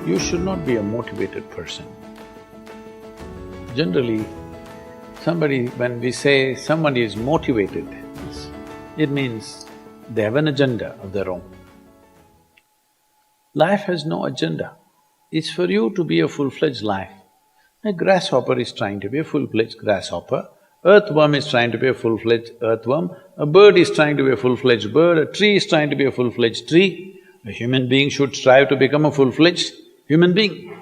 You should not be a motivated person. Generally, when we say somebody is motivated, it means they have an agenda of their own. Life has no agenda. It's for you to be a full-fledged life. A grasshopper is trying to be a full-fledged grasshopper, earthworm is trying to be a full-fledged earthworm, a bird is trying to be a full-fledged bird, a tree is trying to be a full-fledged tree. A human being should strive to become a full-fledged human being.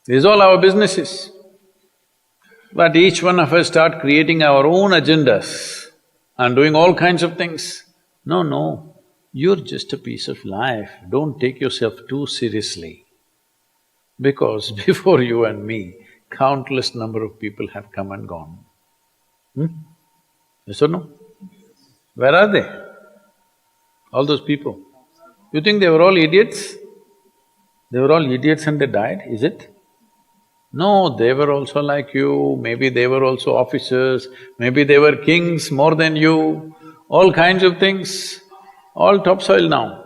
This is all our business is. But each one of us start creating our own agendas and doing all kinds of things. No, you're just a piece of life, don't take yourself too seriously. Because before you and me, countless number of people have come and gone. Yes or no? Where are they? All those people. You think they were all idiots? They were all idiots and they died, is it? No, they were also like you, maybe they were also officers, maybe they were kings more than you, all kinds of things, all topsoil now.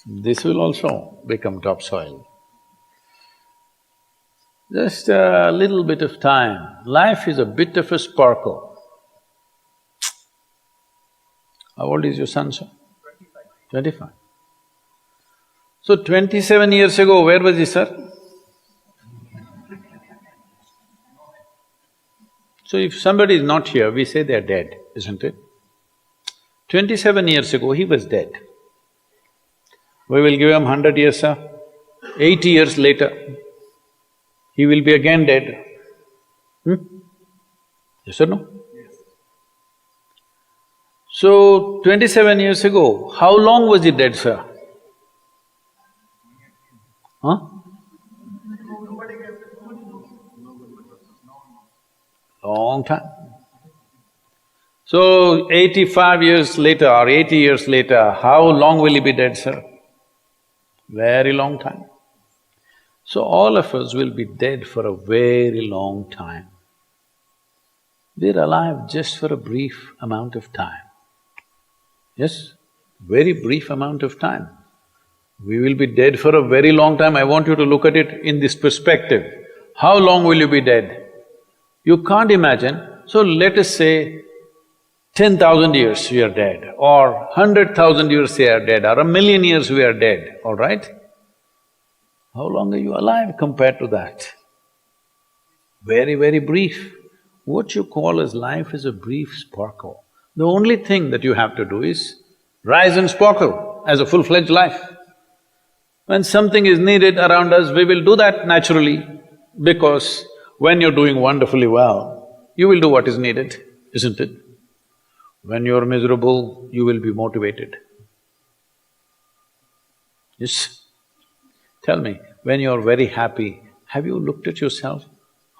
This will also become topsoil. Just a little bit of time. Life is a bit of a sparkle. How old is your son, sir? 25. So 27 years ago, where was he, sir? So if somebody is not here, we say they are dead, isn't it? 27 years ago, he was dead. We will give him 100 years, sir. 80 years later, he will be again dead. Yes or no? Yes. So, 27 years ago, how long was he dead, sir? Huh? Long time. So, 85 years later or 80 years later, how long will he be dead, sir? Very long time. So all of us will be dead for a very long time. We're alive just for a brief amount of time. Yes, very brief amount of time. We will be dead for a very long time. I want you to look at it in this perspective. How long will you be dead? You can't imagine. So let us say 10,000 years we are dead, or 100,000 years we are dead, or 1,000,000 years we are dead, all right? How long are you alive compared to that? Very, very brief. What you call as life is a brief sparkle. The only thing that you have to do is rise and sparkle as a full-fledged life. When something is needed around us, we will do that naturally, because when you're doing wonderfully well, you will do what is needed, isn't it? When you're miserable, you will be motivated. Yes? Tell me, when you're very happy, have you looked at yourself?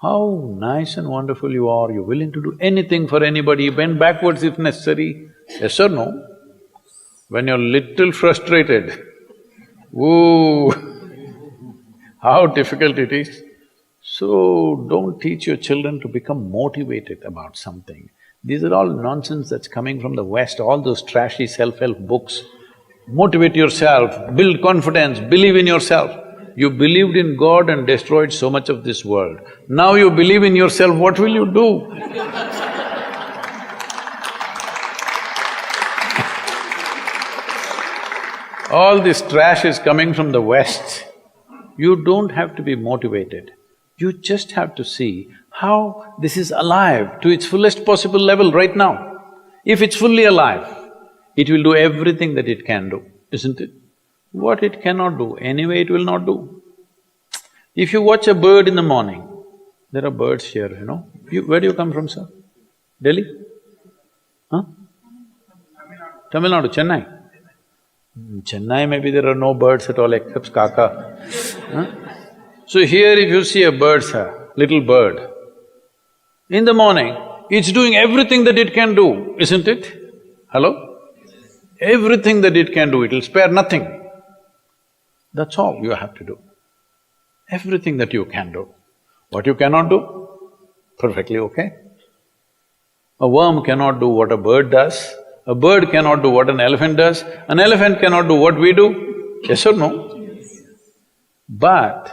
How nice and wonderful you are, you're willing to do anything for anybody, bend backwards if necessary, yes or no? When you're little frustrated, ooh, how difficult it is. So, don't teach your children to become motivated about something. These are all nonsense that's coming from the West, all those trashy self-help books. Motivate yourself, build confidence, believe in yourself. You believed in God and destroyed so much of this world. Now you believe in yourself, what will you do? All this trash is coming from the West. You don't have to be motivated. You just have to see how this is alive to its fullest possible level right now. If it's fully alive, it will do everything that it can do, isn't it? What it cannot do, anyway it will not do. If you watch a bird in the morning, there are birds here, you know. Where do you come from, sir? Delhi? Huh? Tamil Nadu, Chennai? Chennai, maybe there are no birds at all except kaka. Huh? So here if you see a bird, sir, little bird, in the morning, it's doing everything that it can do, isn't it? Hello? Everything that it can do, it'll spare nothing. That's all you have to do. Everything that you can do. What you cannot do, perfectly okay. A worm cannot do what a bird does, a bird cannot do what an elephant does, an elephant cannot do what we do. Yes or no? But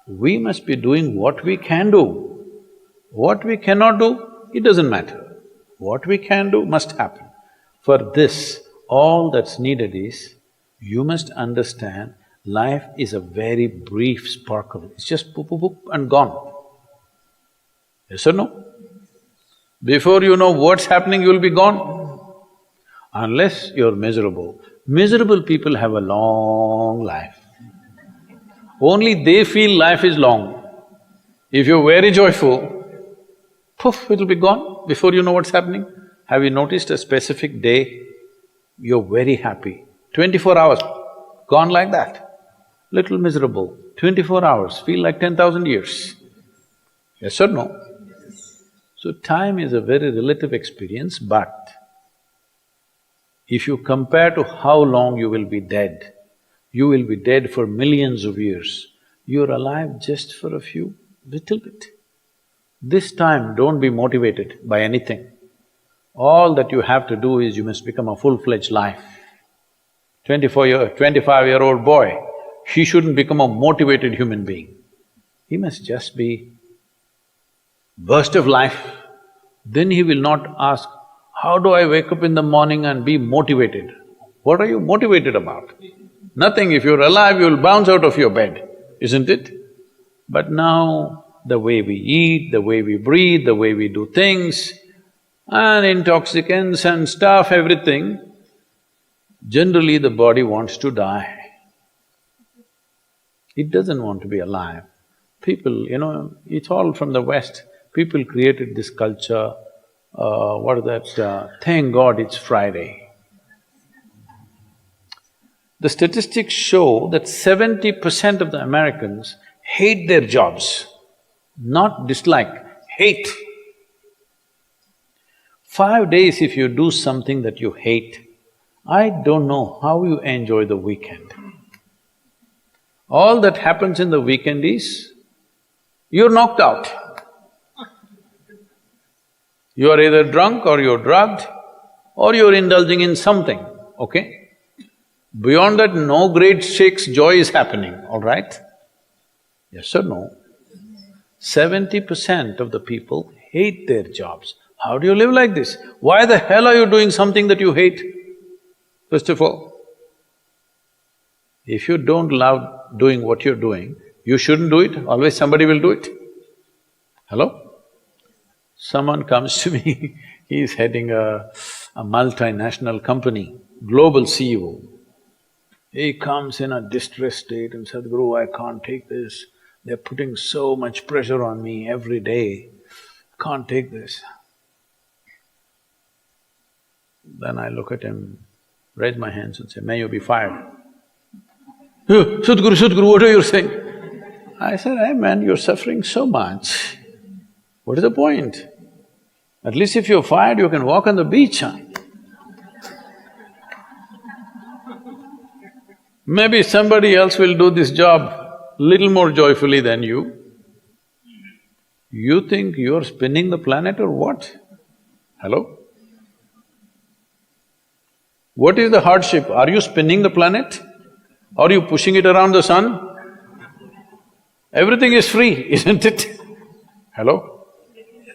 we must be doing what we can do. What we cannot do, it doesn't matter. What we can do must happen. For this, all that's needed is, you must understand life is a very brief sparkle. It's just poop, poop, poop and gone. Yes or no? Before you know what's happening, you'll be gone. Unless you're miserable. Miserable people have a long life. Only they feel life is long. If you're very joyful, poof, it'll be gone before you know what's happening. Have you noticed a specific day, you're very happy, 24 hours, gone like that. Little miserable, 24 hours, feel like 10,000 years. Yes or no? So time is a very relative experience, but if you compare to how long you will be dead, you will be dead for millions of years. You're alive just for a few, little bit. This time, don't be motivated by anything. All that you have to do is you must become a full-fledged life. 25-year-old boy, he shouldn't become a motivated human being. He must just be burst of life. Then he will not ask, how do I wake up in the morning and be motivated? What are you motivated about? Nothing. If you're alive, you'll bounce out of your bed, isn't it? But now, the way we eat, the way we breathe, the way we do things, and intoxicants and stuff, everything, generally the body wants to die. It doesn't want to be alive. People, it's all from the West. People created this culture, what is that, thank God it's Friday. The statistics show that 70% of the Americans hate their jobs, not dislike, hate. 5 days if you do something that you hate, I don't know how you enjoy the weekend. All that happens in the weekend is, you're knocked out. You are either drunk or you're drugged or you're indulging in something, okay? Beyond that, no great shakes joy is happening, all right? Yes or no? 70% of the people hate their jobs. How do you live like this? Why the hell are you doing something that you hate? First of all, if you don't love doing what you're doing, you shouldn't do it, always somebody will do it. Hello? Someone comes to me, he's heading a multinational company, global CEO. He comes in a distressed state and said, Sadhguru, I can't take this. They're putting so much pressure on me every day, can't take this. Then I look at him, raise my hands and say, may you be fired. Sadhguru, what are you saying? I said, hey man, you're suffering so much. What is the point? At least if you're fired, you can walk on the beach, huh? Maybe somebody else will do this job little more joyfully than you. You think you're spinning the planet or what? Hello? What is the hardship? Are you spinning the planet? Are you pushing it around the sun? Everything is free, isn't it? Hello?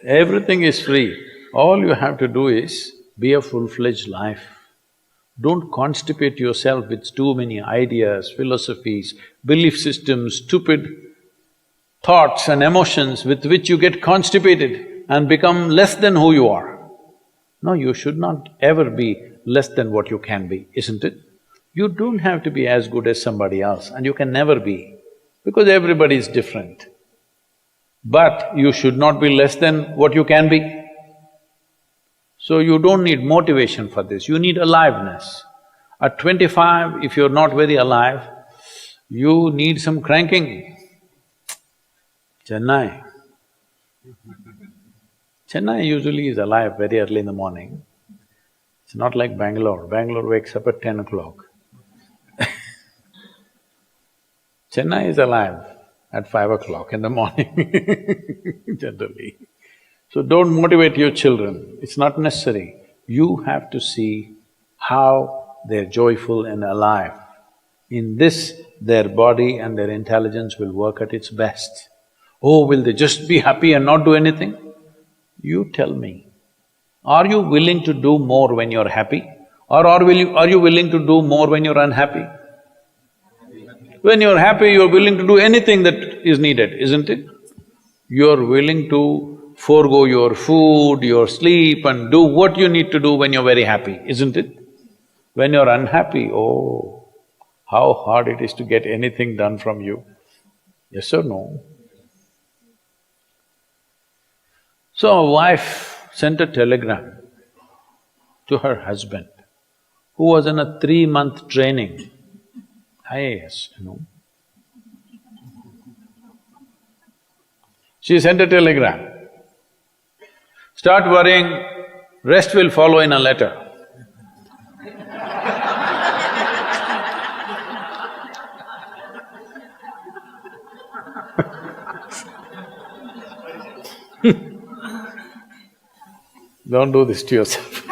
Everything is free. All you have to do is be a full-fledged life. Don't constipate yourself with too many ideas, philosophies, belief systems, stupid thoughts and emotions with which you get constipated and become less than who you are. No, you should not ever be less than what you can be, isn't it? You don't have to be as good as somebody else, and you can never be, because everybody is different. But you should not be less than what you can be. So you don't need motivation for this, you need aliveness. At 25, if you're not very alive, you need some cranking. Chennai. Chennai usually is alive very early in the morning. It's not like Bangalore. Bangalore wakes up at 10 o'clock. Chennai is alive at 5 o'clock in the morning generally. So don't motivate your children, it's not necessary. You have to see how they're joyful and alive. In this, their body and their intelligence will work at its best. Oh, will they just be happy and not do anything? You tell me, are you willing to do more when you're happy? Or are you willing to do more when you're unhappy? When you're happy, you're willing to do anything that is needed, isn't it? You're willing to forego your food, your sleep and do what you need to do when you're very happy, isn't it? When you're unhappy, oh, how hard it is to get anything done from you. Yes or no? So a wife sent a telegram to her husband, who was in a 3-month training, IAS, you know. She sent a telegram, start worrying, rest will follow in a letter. Don't do this to yourself.